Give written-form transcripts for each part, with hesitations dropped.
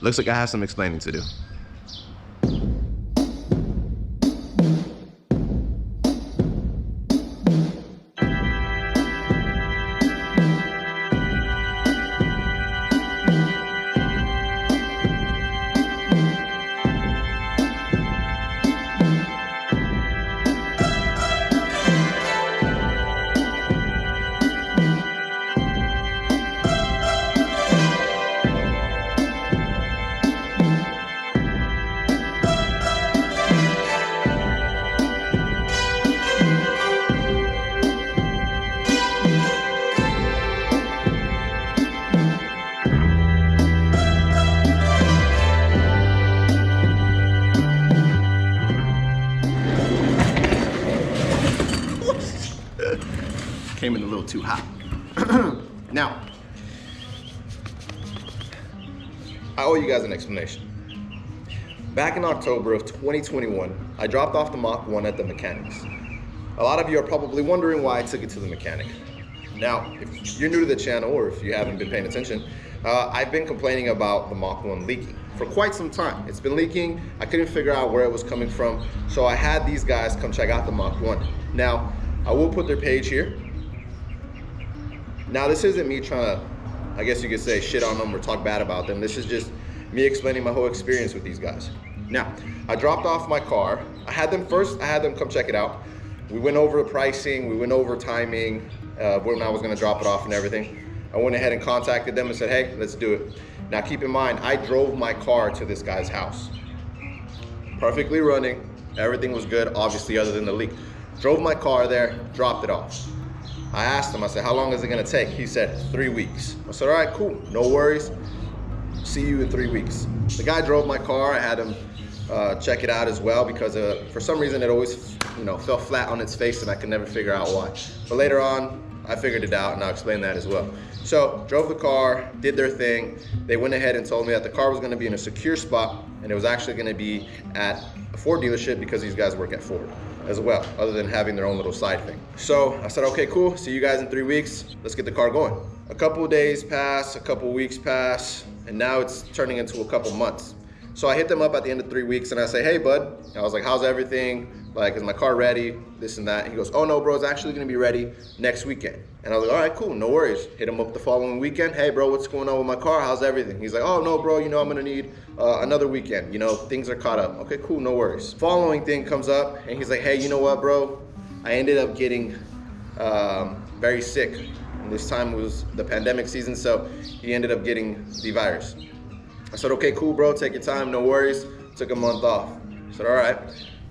looks like I have some explaining to do. Came in a little too hot. Now, I owe you guys an explanation. Back in October of 2021, I dropped off the Mach 1 at the mechanics. A lot of you are probably wondering why I took it to the mechanic. Now, if you're new to the channel or if you haven't been paying attention, I've been complaining about the Mach 1 leaking for quite some time. It's been leaking. I couldn't figure out where it was coming from, so I had these guys come check out the Mach 1. Now, I will put their page here. Now, this isn't me trying to, I guess you could say, shit on them or talk bad about them. This is just me explaining my whole experience with these guys. Now, I dropped off my car. I had them come check it out. We went over the pricing, we went over timing, when I was gonna drop it off and everything. I went ahead and contacted them and said, hey, let's do it. Now, keep in mind, I drove my car to this guy's house. Perfectly running, everything was good, obviously, other than the leak. Drove my car there, dropped it off. I asked him, I said, how long is it gonna take? He said, 3 weeks. I said, all right, cool, no worries. See you in 3 weeks. The guy drove my car. I had him check it out as well because for some reason it always, fell flat on its face and I could never figure out why. But later on, I figured it out and I'll explain that as well. So, drove the car, did their thing. They went ahead and told me that the car was gonna be in a secure spot and it was actually gonna be at a Ford dealership because these guys work at Ford as well, other than having their own little side thing. So I said, okay, cool, see you guys in 3 weeks. Let's get the car going. A couple of days pass, a couple of weeks pass, and now it's turning into a couple months. So I hit them up at the end of 3 weeks and I say, hey bud, I was like, how's everything? Like, is my car ready? This and that. And he goes, oh no bro, it's actually gonna be ready next weekend. And I was like, all right, cool, no worries. Hit him up the following weekend. Hey bro, what's going on with my car? How's everything? He's like, oh no bro, I'm gonna need another weekend. Things are caught up. Okay, cool, no worries. Following thing comes up and he's like, hey, you know what bro? I ended up getting very sick. And this time was the pandemic season, so he ended up getting the virus. I said, okay, cool bro, take your time, no worries. Took a month off. I said, all right.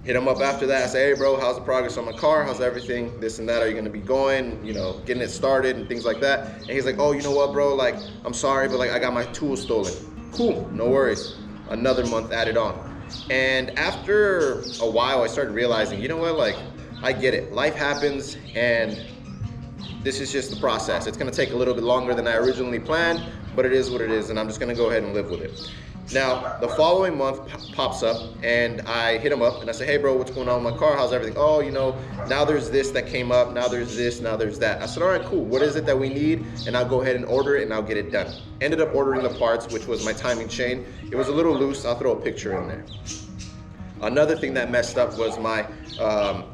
Hit him up after that. I say, hey bro, how's the progress on my car? How's everything? This and that. Are you gonna be going? Getting it started and things like that. And he's like, oh, you know what, bro? Like, I'm sorry, but like I got my tools stolen. Cool, no worries. Another month added on. And after a while, I started realizing, you know what? Like, I get it. Life happens, and this is just the process. It's gonna take a little bit longer than I originally planned, but it is what it is, and I'm just gonna go ahead and live with it. Now, the following month pops up and I hit him up and I say, hey bro, what's going on with my car? How's everything? Oh, now there's this that came up, now there's this, now there's that. I said, all right, cool. What is it that we need? And I'll go ahead and order it and I'll get it done. Ended up ordering the parts, which was my timing chain. It was a little loose. I'll throw a picture in there. Another thing that messed up was my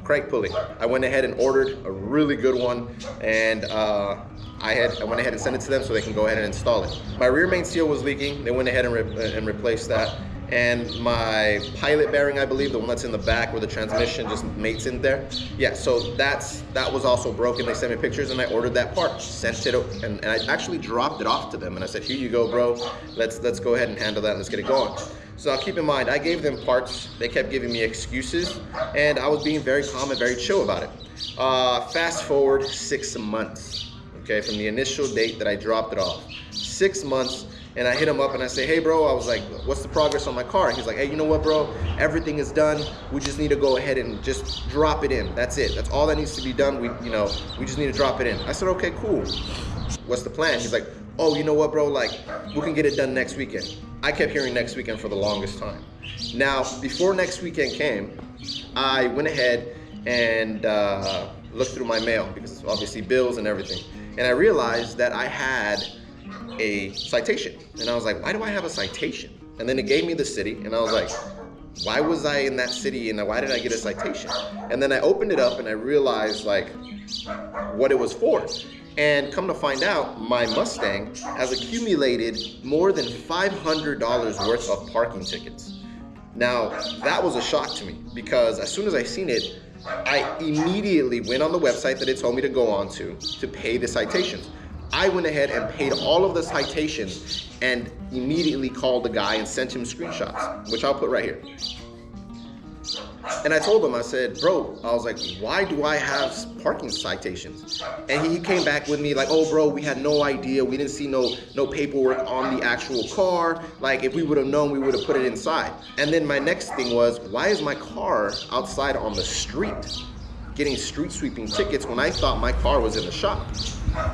crank pulley. I went ahead and ordered a really good one, and I went ahead and sent it to them so they can go ahead and install it. My rear main seal was leaking. They went ahead and replaced that. And my pilot bearing, I believe, the one that's in the back where the transmission just mates in there. Yeah, so that was also broken. They sent me pictures and I ordered that part, sent it, and I actually dropped it off to them. And I said, here you go, bro. Let's go ahead and handle that and let's get it going. So keep in mind, I gave them parts. They kept giving me excuses and I was being very calm and very chill about it. Fast forward 6 months, okay, from the initial date that I dropped it off. 6 months. And I hit him up and I say, hey bro, I was like, what's the progress on my car? And he's like, hey, you know what bro, everything is done. We just need to go ahead and just drop it in. That's it. That's all that needs to be done. We just need to drop it in. I said, okay, cool. What's the plan? He's like, oh, you know what bro, like we can get it done next weekend. I kept hearing next weekend for the longest time. Now, before next weekend came, I went ahead and looked through my mail because obviously bills and everything. And I realized that I had a citation. And I was like, why do I have a citation? And then it gave me the city, and I was like, why was I in that city and why did I get a citation? And then I opened it up and I realized like what it was for. And come to find out, my Mustang has accumulated more than $500 worth of parking tickets. Now, that was a shock to me because as soon as I seen it, I immediately went on the website that it told me to go on to pay the citations. I went ahead and paid all of the citations and immediately called the guy and sent him screenshots, which I'll put right here. And I told him, I said, bro, I was like, why do I have parking citations? And he came back with me like, oh, bro, we had no idea. We didn't see no paperwork on the actual car. Like, if we would have known, we would have put it inside. And then my next thing was, why is my car outside on the street getting street sweeping tickets when I thought my car was in the shop?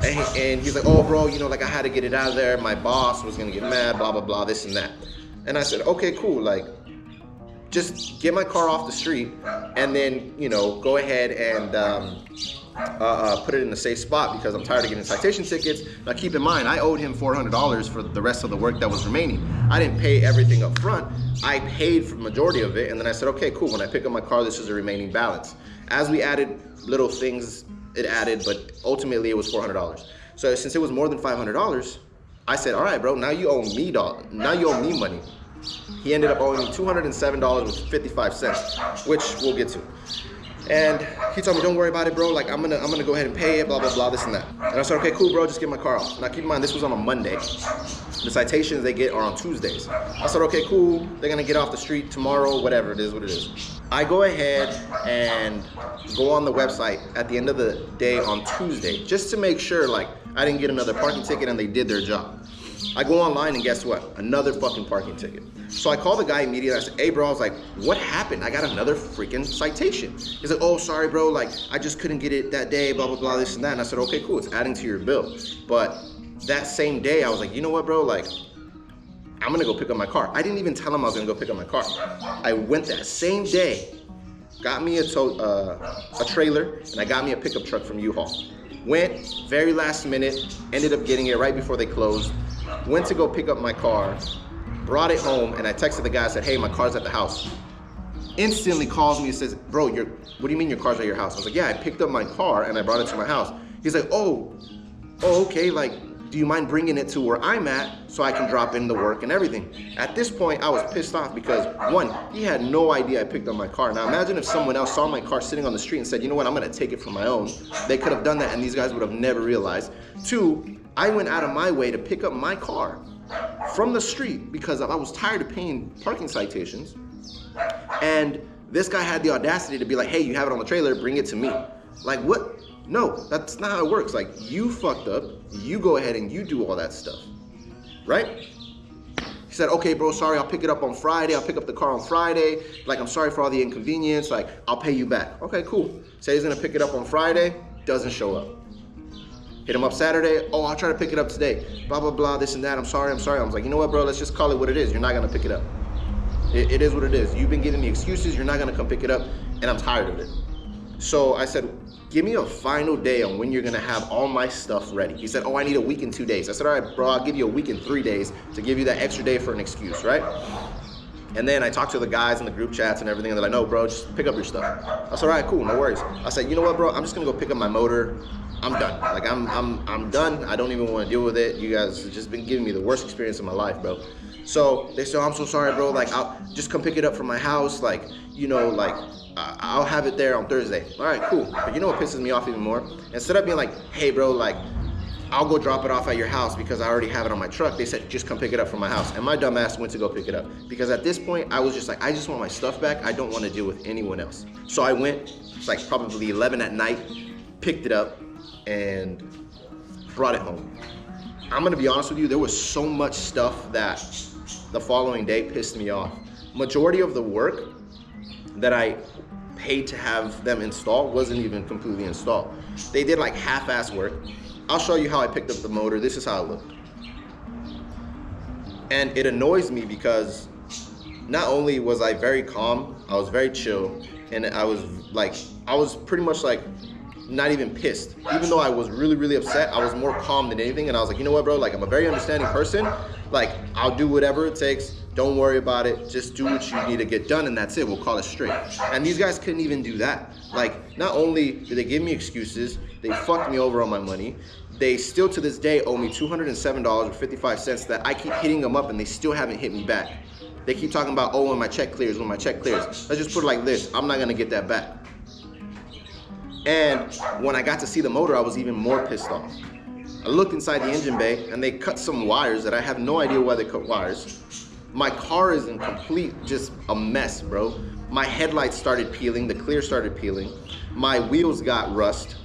And he's like, oh, bro, you know, like I had to get it out of there. My boss was going to get mad, blah, blah, blah, this and that. And I said, okay, cool. Like, just get my car off the street and then, you know, go ahead and put it in a safe spot because I'm tired of getting citation tickets. Now, keep in mind, I owed him $400 for the rest of the work that was remaining. I didn't pay everything up front. I paid for the majority of it. And then I said, okay, cool. When I pick up my car, this is the remaining balance. As we added little things, it added, but ultimately it was $400. So since it was more than $500, I said, all right, bro, now you owe me money. He ended up owing me $207.55, which we'll get to. And he told me, don't worry about it, bro. Like, I'm gonna go ahead and pay it, blah, blah, blah, this and that. And I said, okay, cool, bro, just get my car off. Now, keep in mind, this was on a Monday. The citations they get are on Tuesdays. I said, okay, cool. They're gonna get off the street tomorrow, whatever, it is what it is. I go ahead and go on the website at the end of the day on Tuesday, just to make sure, like, I didn't get another parking ticket and they did their job. I go online and guess what? Another fucking parking ticket. So I call the guy immediately. I said, hey, bro, I was like, what happened? I got another freaking citation. He's like, oh, sorry, bro. Like, I just couldn't get it that day, blah, blah, blah, this and that. And I said, okay, cool. It's adding to your bill. But that same day, I was like, you know what, bro? Like, I'm going to go pick up my car. I didn't even tell him I was going to go pick up my car. I went that same day, got me a trailer, and I got me a pickup truck from U-Haul. Went very last minute, ended up getting it right before they closed. Went to go pick up my car, brought it home, and I texted the guy, I said, hey, my car's at the house. Instantly calls me and says, bro, what do you mean your car's at your house? I was like, yeah, I picked up my car and I brought it to my house. He's like, oh, okay, like, do you mind bringing it to where I'm at so I can drop in the work and everything? At this point, I was pissed off because, one, he had no idea I picked up my car. Now, imagine if someone else saw my car sitting on the street and said, you know what, I'm gonna take it for my own. They could have done that and these guys would have never realized. Two, I went out of my way to pick up my car from the street because I was tired of paying parking citations. And this guy had the audacity to be like, hey, you have it on the trailer, bring it to me. Like, what? No, that's not how it works. Like, you fucked up, you go ahead and you do all that stuff, right? He said, okay, bro, sorry, I'll pick it up on Friday. I'll pick up the car on Friday. Like, I'm sorry for all the inconvenience. Like, I'll pay you back. Okay, cool. Say he's gonna pick it up on Friday, doesn't show up. Hit him up Saturday, oh, I'll try to pick it up today. Blah, blah, blah, this and that, I'm sorry. I was like, you know what, bro, let's just call it what it is. You're not gonna pick it up. It is what it is. You've been giving me excuses, you're not gonna come pick it up, and I'm tired of it. So I said, give me a final day on when you're gonna have all my stuff ready. He said, oh, I need a week and 2 days. I said, all right, bro, I'll give you a week and 3 days to give you that extra day for an excuse, right? And then I talked to the guys in the group chats and everything, and they're like, no, bro, just pick up your stuff. I said, all right, cool, no worries. I said, you know what, bro, I'm just gonna go pick up my motor. I'm done. Like, I'm done. I don't even want to deal with it. You guys have just been giving me the worst experience of my life, bro. So they said, oh, I'm so sorry, bro. Like, I'll just come pick it up from my house. Like, you know, like, I'll have it there on Thursday. All right, cool. But you know what pisses me off even more? Instead of being like, hey, bro, like, I'll go drop it off at your house because I already have it on my truck, they said, just come pick it up from my house. And my dumb ass went to go pick it up. Because at this point, I was just like, I just want my stuff back. I don't want to deal with anyone else. So I went, it's like probably 11 at night, picked it up, and brought it home. I'm gonna be honest with you, there was so much stuff that the following day pissed me off. Majority of the work that I paid to have them install wasn't even completely installed. They did like half-ass work. I'll show you how I picked up the motor. This is how it looked. And it annoys me because not only was I very calm, I was very chill, and I was pretty much like not even pissed. Even though I was really, really upset, I was more calm than anything. And I was like, you know what, bro? Like, I'm a very understanding person. Like, I'll do whatever it takes. Don't worry about it. Just do what you need to get done, and that's it. We'll call it straight. And these guys couldn't even do that. Like, not only did they give me excuses, they fucked me over on my money. They still to this day owe me $207.55 that I keep hitting them up and they still haven't hit me back. They keep talking about, oh, when my check clears, when my check clears. Let's just put it like this. I'm not gonna get that back. And when I got to see the motor, I was even more pissed off. I looked inside the engine bay and they cut some wires that I have no idea why they cut wires. My car is in complete, just a mess, bro. My headlights started peeling, the clear started peeling. My wheels got rust.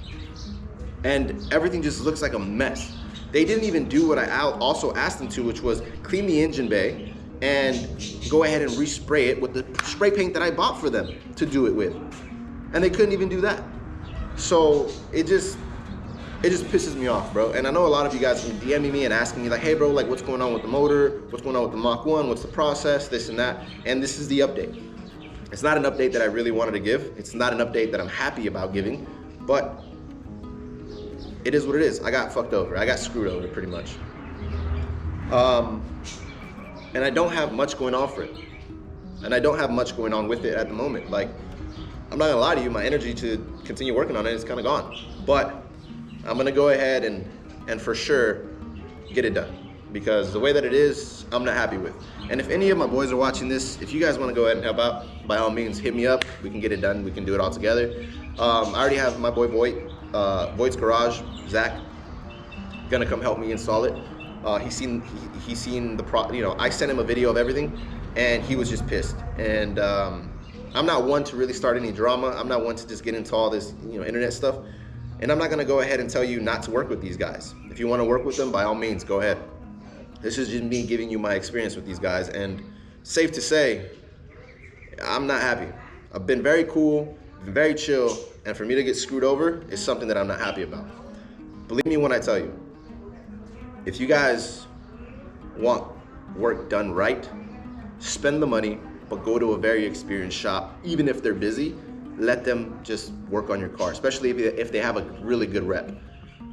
And everything just looks like a mess. They didn't even do what I also asked them to, which was clean the engine bay and go ahead and respray it with the spray paint that I bought for them to do it with. And they couldn't even do that. So it just pisses me off, bro. And I know a lot of you guys have been DMing me and asking me like, hey bro, like what's going on with the motor? What's going on with the Mach 1? What's the process? This and that. And this is the update. It's not an update that I really wanted to give. It's not an update that I'm happy about giving, but it is what it is. I got fucked over. I got screwed over pretty much. And I don't have much going on for it. And I don't have much going on with it at the moment. Like, I'm not gonna lie to you, my energy to continue working on it is kind of gone. But I'm gonna go ahead and for sure get it done. Because the way that it is, I'm not happy with. And if any of my boys are watching this, if you guys wanna go ahead and help out, by all means, hit me up. We can get it done, we can do it all together. I already have my boy Voigt's Garage, Zach, gonna come help me install it. He's seen the I sent him a video of everything and he was just pissed. And I'm not one to really start any drama. I'm not one to just get into all this, internet stuff. And I'm not gonna go ahead and tell you not to work with these guys. If you wanna work with them, by all means, go ahead. This is just me giving you my experience with these guys. And safe to say, I'm not happy. I've been very cool, been very chill, and for me to get screwed over is something that I'm not happy about. Believe me when I tell you, if you guys want work done right, spend the money, but go to a very experienced shop. Even if they're busy, let them just work on your car, especially if they have a really good rep.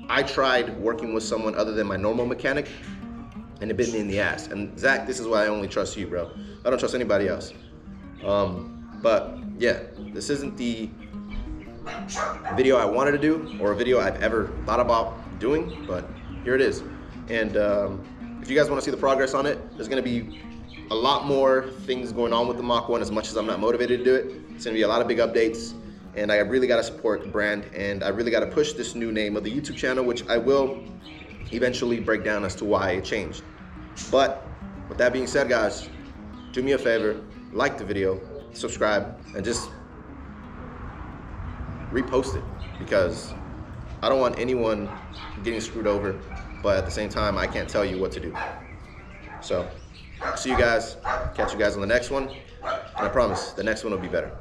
I tried working with someone other than my normal mechanic, and it bit me in the ass. And Zach, this is why I only trust you, bro. I don't trust anybody else. But yeah, this isn't the video I wanted to do or a video I've ever thought about doing, but here it is. And if you guys want to see the progress on it, there's going to be a lot more things going on with the Mach 1. As much as I'm not motivated to do it, it's going to be a lot of big updates, and I really got to support the brand, and I really got to push this new name of the YouTube channel, which I will eventually break down as to why it changed. But with that being said, guys, do me a favor, like the video, subscribe, and just repost it, because I don't want anyone getting screwed over, but at the same time, I can't tell you what to do. So, see you guys, catch you guys on the next one, and I promise the next one will be better.